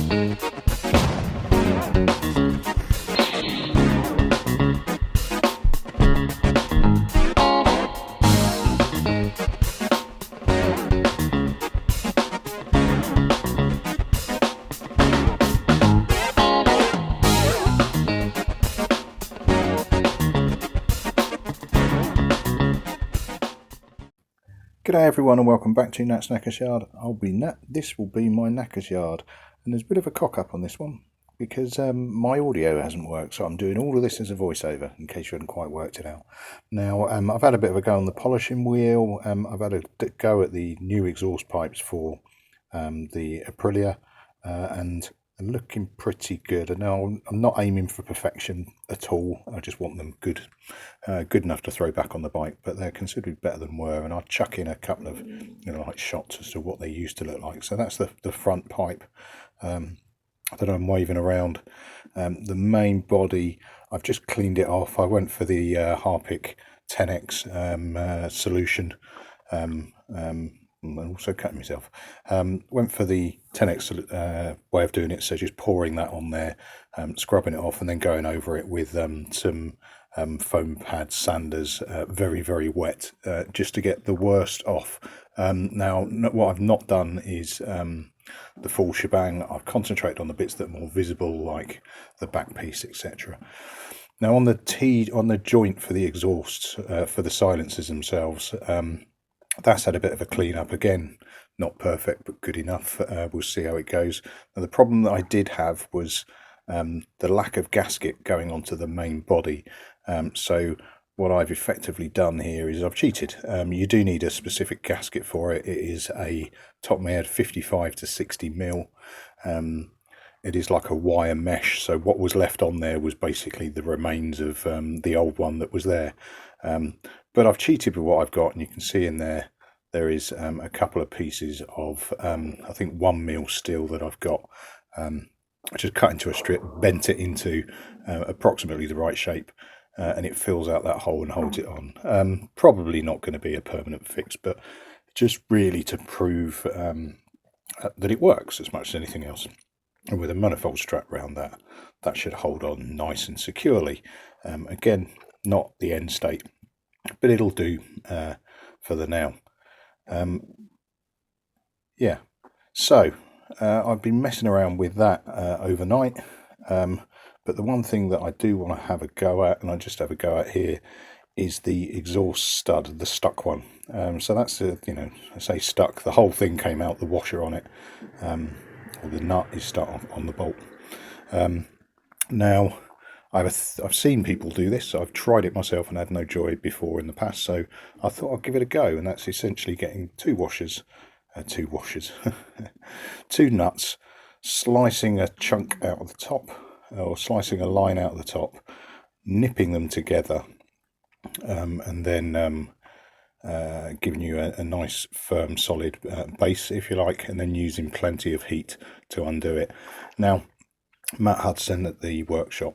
G'day everyone and welcome back to Nat's Knackers Yard. This will be my Knackers Yard, and there's a bit of a cock up on this one because my audio hasn't worked, so I'm doing all of this as a voiceover in case you hadn't quite worked it out. Now I've had a bit of a go on the polishing wheel. I've had a go at the new exhaust pipes for the Aprilia and they're looking pretty good. And now I'm not aiming for perfection at all. I just want them good enough to throw back on the bike, but they're considerably better than were. And I'll chuck in a couple of like shots as to what they used to look like. So that's the front pipe that I'm waving around. The main body, I've just cleaned it off. I went for the Harpic 10X solution. I'm also cutting myself. Went for the 10X way of doing it, so just pouring that on there, scrubbing it off, and then going over it with some foam pad sanders, very, very wet, just to get the worst off. Now, what I've not done is the full shebang. I've concentrated on the bits that are more visible, like the back piece, etc. Now, on the joint for the exhausts, for the silencers themselves, that's had a bit of a clean up. Again, not perfect, but good enough. We'll see how it goes. Now, the problem that I did have was the lack of gasket going onto the main body. So what I've effectively done here is I've cheated. You do need a specific gasket for it. It is a, top of my head, 55 to 60 mil. It is like a wire mesh. So what was left on there was basically the remains of the old one that was there. But I've cheated with what I've got, and you can see in there is a couple of pieces of I think 1 mil steel that I've got. I just cut into a strip, bent it into approximately the right shape, and it fills out that hole and holds it on. Probably not going to be a permanent fix, but just really to prove that it works as much as anything else. And with a manifold strap around that should hold on nice and securely. Again, not the end state, but it'll do for the now. Yeah, so I've been messing around with that overnight, but the one thing that I do want to have a go at, and I just have a go at here, is the exhaust stud, the stuck one. So that's I say stuck, the whole thing came out, the washer on it, or the nut is stuck on the bolt. Now I've seen people do this. I've tried it myself and had no joy before in the past, so I thought I'd give it a go. And that's essentially getting two nuts, slicing a chunk out of the top, or slicing a line out of the top, nipping them together, and then giving you a nice firm solid base, if you like, and then using plenty of heat to undo it. Now, Matt Hudson at the workshop,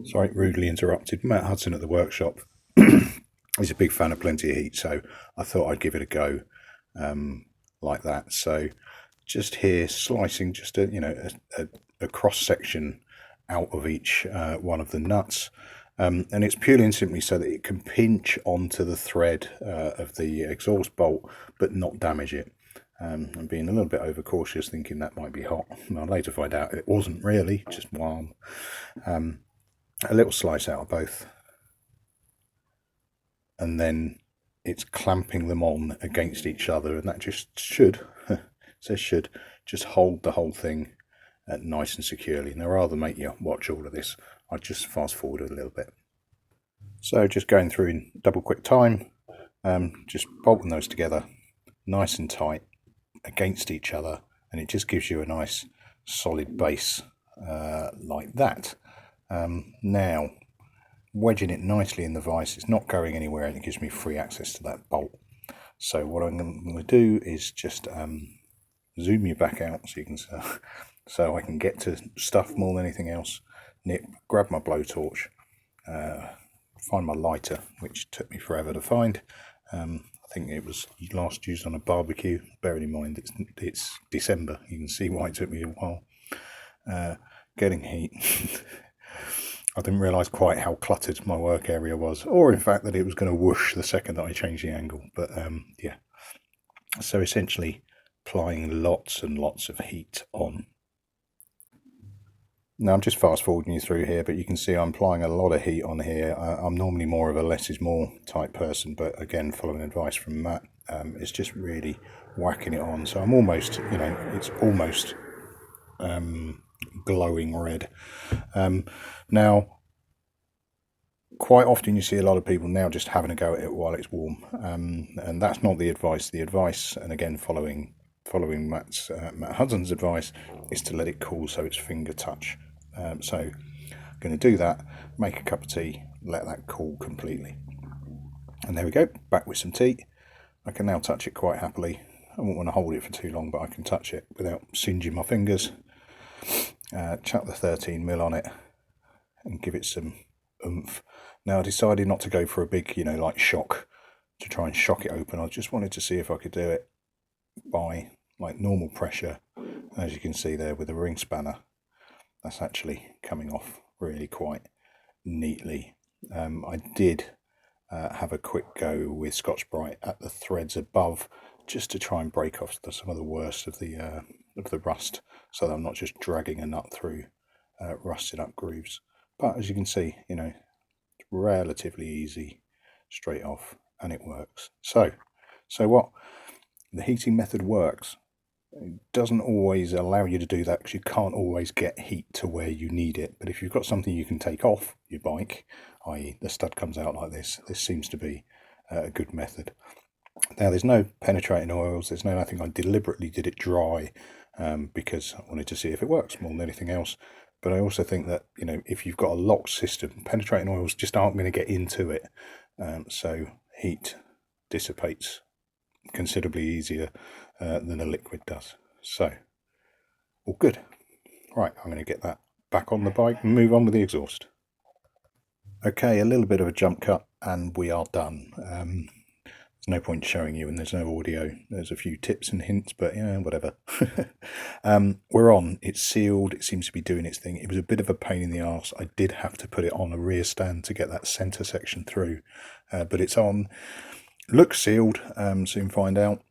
sorry, rudely interrupted. Matt Hudson at the workshop is a big fan of plenty of heat, so I thought I'd give it a go like that. So just here, slicing just a cross section out of each one of the nuts, and it's purely and simply so that it can pinch onto the thread of the exhaust bolt but not damage it. I'm being a little bit overcautious, thinking that might be hot. I'll later find out it wasn't really, just warm. A little slice out of both, and then it's clamping them on against each other, and that just should, says should, just hold the whole thing nice and securely. Now, rather make you watch all of this, I'll just fast forward a little bit. So just going through in double quick time, just bolting those together nice and tight against each other, and it just gives you a nice solid base like that. Now, wedging it nicely in the vise, it's not going anywhere, and it gives me free access to that bolt. So what I'm going to do is just zoom you back out so you can so I can get to stuff more than anything else. Nip, grab my blowtorch, find my lighter, which took me forever to find. I think it was last used on a barbecue. Bearing in mind it's December, you can see why it took me a while getting heat. I didn't realise quite how cluttered my work area was, or in fact that it was going to whoosh the second that I changed the angle. But yeah, so essentially applying lots and lots of heat on. Now I'm just fast forwarding you through here, but you can see I'm applying a lot of heat on here. I'm normally more of a less is more type person, but again, following advice from Matt, it's just really whacking it on. So I'm almost, it's almost glowing red. Now, quite often you see a lot of people now just having a go at it while it's warm, and that's not the advice. The advice, and again, following Matt Hudson's advice, is to let it cool so it's finger touch. So I'm going to do that, make a cup of tea, let that cool completely. And there we go, back with some tea. I can now touch it quite happily. I won't want to hold it for too long, but I can touch it without singeing my fingers. Chuck the 13mm on it and give it some oomph. Now I decided not to go for a big, like shock, to try and shock it open. I just wanted to see if I could do it by like normal pressure. As you can see there with the ring spanner, that's actually coming off really quite neatly. I did have a quick go with Scotch-Brite at the threads above, just to try and break off some of the worst of the rust, so that I'm not just dragging a nut through rusted up grooves. But as you can see, it's relatively easy straight off, and it works. So what? The heating method works. It doesn't always allow you to do that because you can't always get heat to where you need it. But if you've got something you can take off your bike, i.e. the stud comes out like this seems to be a good method. Now there's no penetrating oils, there's no nothing. I deliberately did it dry because I wanted to see if it works more than anything else. But I also think that, if you've got a locked system, penetrating oils just aren't going to get into it. So heat dissipates considerably easier than a liquid does. So, all good. Right, I'm going to get that back on the bike and move on with the exhaust. Okay, a little bit of a jump cut and we are done. There's no point showing you, and there's no audio. There's a few tips and hints, but whatever. We're on. It's sealed. It seems to be doing its thing. It was a bit of a pain in the arse. I did have to put it on a rear stand to get that centre section through, but it's on. Looks sealed. Soon find out.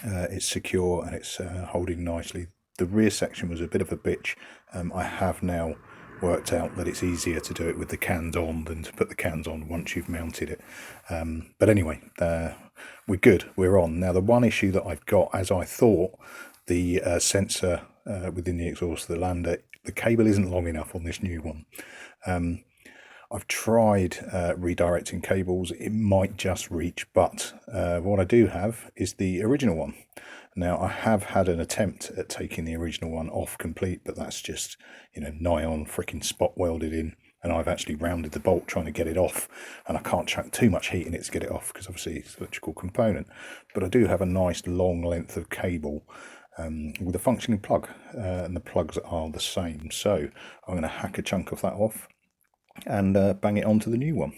It's secure and it's holding nicely. The rear section was a bit of a bitch. I have now worked out that it's easier to do it with the cans on than to put the cans on once you've mounted it. But anyway, we're good. We're on. Now the one issue that I've got, as I thought, the sensor within the exhaust of the lander, the cable isn't long enough on this new one. I've tried redirecting cables. It might just reach, but what I do have is the original one. Now, I have had an attempt at taking the original one off complete, but that's just, nigh on freaking spot welded in, and I've actually rounded the bolt trying to get it off, and I can't chuck too much heat in it to get it off, because obviously it's an electrical component. But I do have a nice long length of cable with a functioning plug, and the plugs are the same. So I'm going to hack a chunk of that off and bang it onto the new one.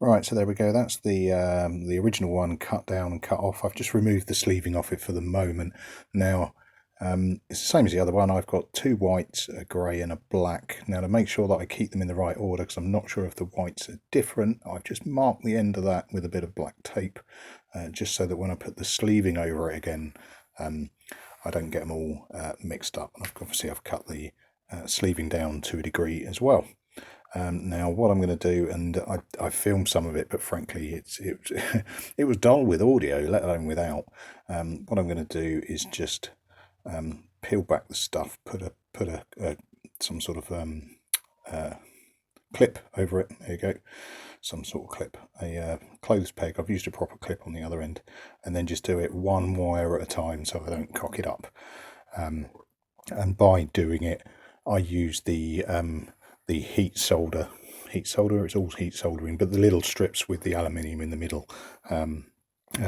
Right, so there we go. That's the original one cut down and cut off. I've just removed the sleeving off it for the moment. Now, it's the same as the other one. I've got two whites, a grey and a black. Now, to make sure that I keep them in the right order, because I'm not sure if the whites are different, I've just marked the end of that with a bit of black tape, just so that when I put the sleeving over it again, I don't get them all mixed up. And obviously I've cut the sleeving down to a degree as well. Now what I'm going to do, and I filmed some of it, but frankly it was dull with audio, let alone without. What I'm going to do is just peel back the stuff, put some sort of clip over it. There you go, some sort of clip, a clothes peg. I've used a proper clip on the other end, and then just do it one wire at a time so I don't cock it up. And by doing it, I use the heat solder. It's all heat soldering, but the little strips with the aluminium in the middle,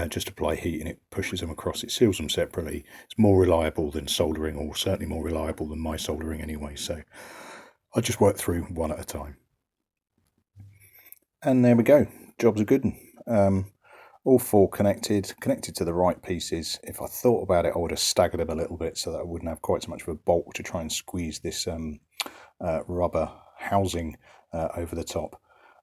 just apply heat and it pushes them across. It seals them separately. It's more reliable than soldering, or certainly more reliable than my soldering anyway. So I just work through one at a time. And there we go. Job's a good one. All four connected to the right pieces. If I thought about it, I would have staggered them a little bit so that I wouldn't have quite so much of a bulk to try and squeeze this rubber housing over the top.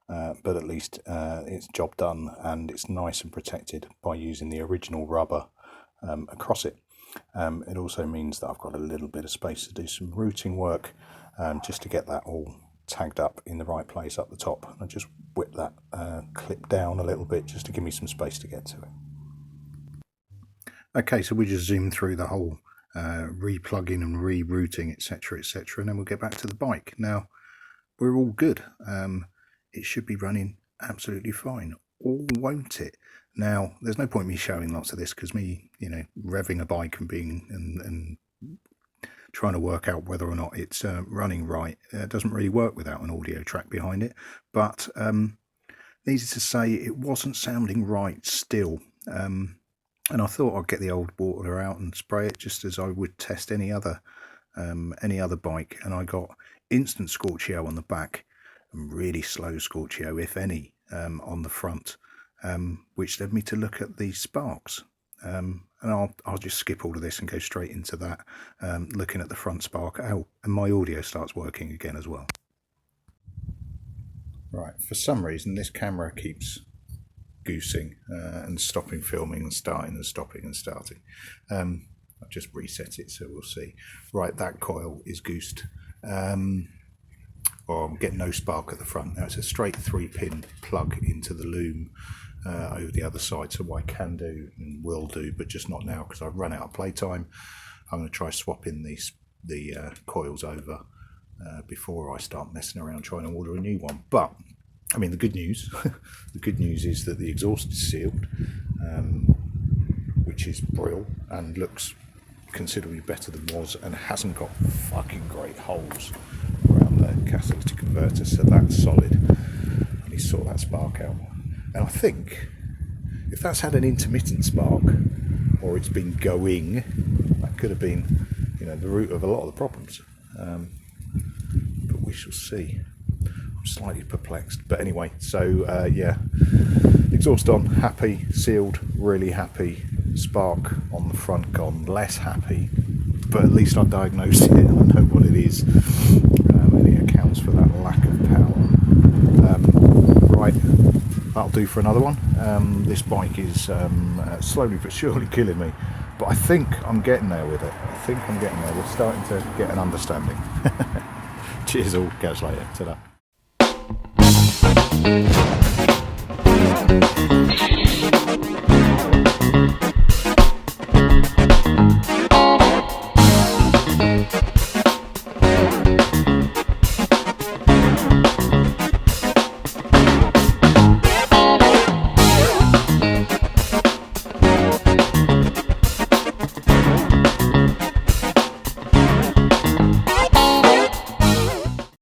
But at least it's job done, and it's nice and protected by using the original rubber across it. It also means that I've got a little bit of space to do some routing work, just to get that all tagged up in the right place up the top. I just whip that clip down a little bit just to give me some space to get to it. Okay, so we just zoom through the whole replugging and rerouting, etc, etc, and then we'll get back to the bike. Now we're all good. It should be running absolutely fine, or won't it? Now there's no point me showing lots of this, because me, revving a bike and being and trying to work out whether or not it's running right doesn't really work without an audio track behind it. But needless to say, it wasn't sounding right still, and I thought I'd get the old water out and spray it just as I would test any other bike, and I got instant scorchio on the back and really slow scorchio, if any, on the front, which led me to look at the sparks. And I'll just skip all of this and go straight into that, looking at the front spark. Oh, and my audio starts working again as well. Right, for some reason this camera keeps goosing and stopping filming and starting and stopping and starting. I've just reset it, so we'll see. Right, that coil is goosed. I'm getting no spark at the front. Now it's a straight 3-pin plug into the loom over the other side, so what I can do and will do, but just not now because I've run out of playtime, I'm going to try swapping the coils over before I start messing around trying to order a new one. But I mean, the good news is that the exhaust is sealed, which is brilliant and looks considerably better than was, and hasn't got fucking great holes around the catalytic converter, so that's solid. I need to sort that spark out. And I think if that's had an intermittent spark, or it's been going, that could have been, the root of a lot of the problems. But we shall see. I'm slightly perplexed. But anyway, so yeah, exhaust on, happy, sealed, really happy. Spark on the front gone, less happy, but at least I've diagnosed it. I know what it is, and it accounts for that lack of power. Right, that'll do for another one. This bike is slowly but surely killing me, but I think I'm getting there with it. We're starting to get an understanding. Cheers all, catch you later. Ta-da.